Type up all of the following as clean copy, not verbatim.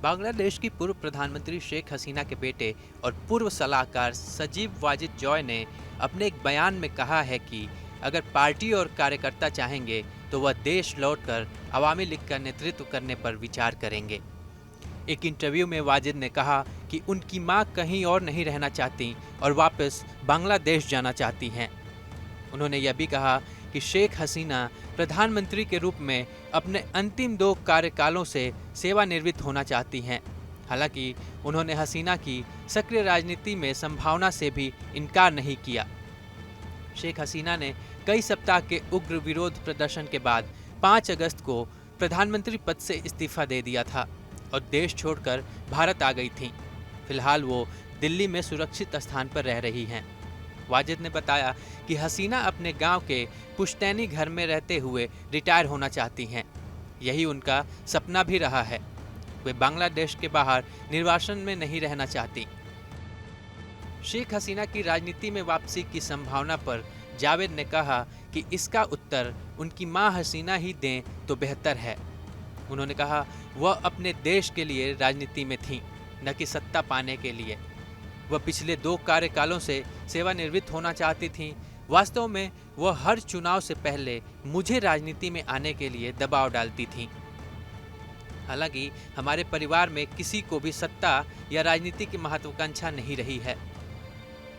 बांग्लादेश की पूर्व प्रधानमंत्री शेख हसीना के बेटे और पूर्व सलाहकार सजीब वाजिद जॉय ने अपने एक बयान में कहा है कि अगर पार्टी और कार्यकर्ता चाहेंगे तो वह देश लौटकर अवामी लीग का नेतृत्व करने पर विचार करेंगे। एक इंटरव्यू में वाजिद ने कहा कि उनकी मां कहीं और नहीं रहना चाहती और वापस बांग्लादेश जाना चाहती हैं। उन्होंने यह भी कहा कि शेख हसीना प्रधानमंत्री के रूप में अपने अंतिम 2 कार्यकालों से सेवानिवृत्त होना चाहती हैं। हालांकि उन्होंने हसीना की सक्रिय राजनीति में संभावना से भी इनकार नहीं किया। शेख हसीना ने कई सप्ताह के उग्र विरोध प्रदर्शन के बाद 5 अगस्त को प्रधानमंत्री पद से इस्तीफा दे दिया था और देश छोड़कर भारत आ गई थीं। फिलहाल वो दिल्ली में सुरक्षित स्थान पर रह रही हैं। वाजिद ने बताया कि हसीना अपने गांव के पुश्तैनी घर में रहते हुए रिटायर होना चाहती हैं। यही उनका सपना भी रहा है। वे बांग्लादेश के बाहर निर्वासन में नहीं रहना चाहती। शेख हसीना की राजनीति में वापसी की संभावना पर जावेद ने कहा कि इसका उत्तर उनकी मां हसीना ही दें तो बेहतर है। उन्होंने कहा वह अपने देश के लिए राजनीति में थीं, न कि सत्ता पाने के लिए। वह पिछले 2 कार्यकालों से सेवानिवृत्त होना चाहती थीं। वास्तव में वह हर चुनाव से पहले मुझे राजनीति में आने के लिए दबाव डालती थीं। हालांकि हमारे परिवार में किसी को भी सत्ता या राजनीति की महत्वाकांक्षा नहीं रही है।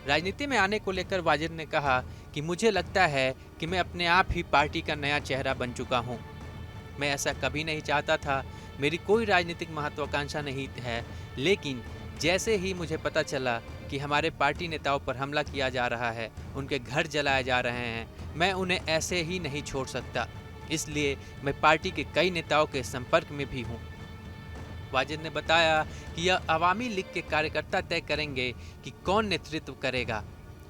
राजनीति में आने को लेकर वाजिद ने कहा कि मुझे लगता है कि मैं अपने आप ही पार्टी का नया चेहरा बन चुका हूं। मैं ऐसा कभी नहीं चाहता था। मेरी कोई राजनीतिक महत्वाकांक्षा नहीं है, लेकिन जैसे ही मुझे पता चला कि हमारे पार्टी नेताओं पर हमला किया जा रहा है, उनके घर जलाए जा रहे हैं, मैं उन्हें ऐसे ही नहीं छोड़ सकता। इसलिए मैं पार्टी के कई नेताओं के संपर्क में भी हूँ। वाजिद ने बताया कि यह अवामी लीग के कार्यकर्ता तय करेंगे कि कौन नेतृत्व करेगा,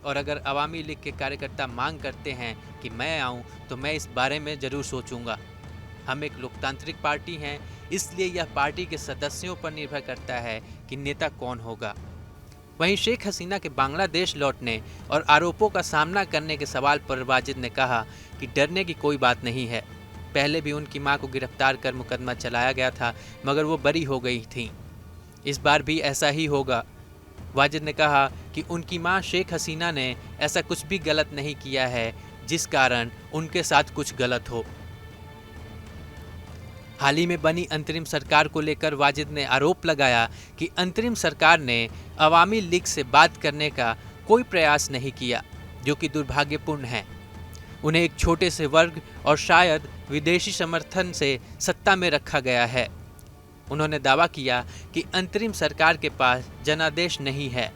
और अगर अवामी लीग के कार्यकर्ता मांग करते हैं कि मैं आऊं तो मैं इस बारे में ज़रूर सोचूंगा। हम एक लोकतांत्रिक पार्टी हैं, इसलिए यह पार्टी के सदस्यों पर निर्भर करता है कि नेता कौन होगा। वहीं शेख हसीना के बांग्लादेश लौटने और आरोपों का सामना करने के सवाल पर वाजिद ने कहा कि डरने की कोई बात नहीं है। पहले भी उनकी मां को गिरफ्तार कर मुकदमा चलाया गया था, मगर वो बरी हो गई थीं। इस बार भी ऐसा ही होगा। वाजिद ने कहा कि उनकी मां शेख हसीना ने ऐसा कुछ भी गलत नहीं किया है जिस कारण उनके साथ कुछ गलत हो। हाल ही में बनी अंतरिम सरकार को लेकर वाजिद ने आरोप लगाया कि अंतरिम सरकार ने अवामी लीग से बात करने का कोई प्रयास नहीं किया, जो कि दुर्भाग्यपूर्ण है। उन्हें एक छोटे से वर्ग और शायद विदेशी समर्थन से सत्ता में रखा गया है। उन्होंने दावा किया कि अंतरिम सरकार के पास जनादेश नहीं है।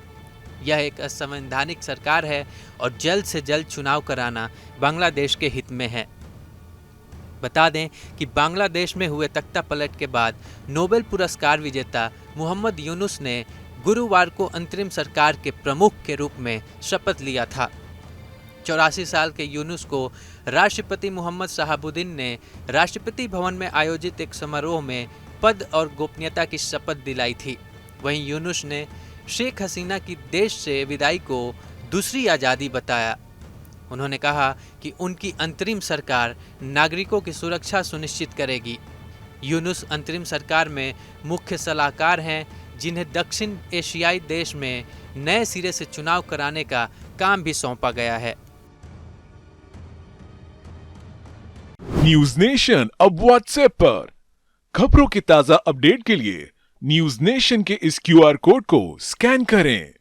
यह एक असंवैधानिक सरकार है और जल्द से जल्द चुनाव कराना बांग्लादेश के हित में है। बता दें कि बांग्लादेश में हुए तख्ता पलट के बाद नोबेल पुरस्कार विजेता मोहम्मद यूनुस ने गुरुवार को अंतरिम सरकार के प्रमुख के रूप में शपथ लिया था। 84 साल के यूनुस को राष्ट्रपति मोहम्मद शहाबुद्दीन ने राष्ट्रपति भवन में आयोजित एक समारोह में पद और गोपनीयता की शपथ दिलाई थी। वहीं यूनुस ने शेख हसीना की देश से विदाई को दूसरी आज़ादी बताया। उन्होंने कहा कि उनकी अंतरिम सरकार नागरिकों की सुरक्षा सुनिश्चित करेगी। यूनुस अंतरिम सरकार में मुख्य सलाहकार हैं, जिन्हें दक्षिण एशियाई देश में नए सिरे से चुनाव कराने का काम भी सौंपा गया है। न्यूज नेशन अब व्हाट्सएप पर खबरों की ताजा अपडेट के लिए न्यूज नेशन के इस QR कोड को स्कैन करें।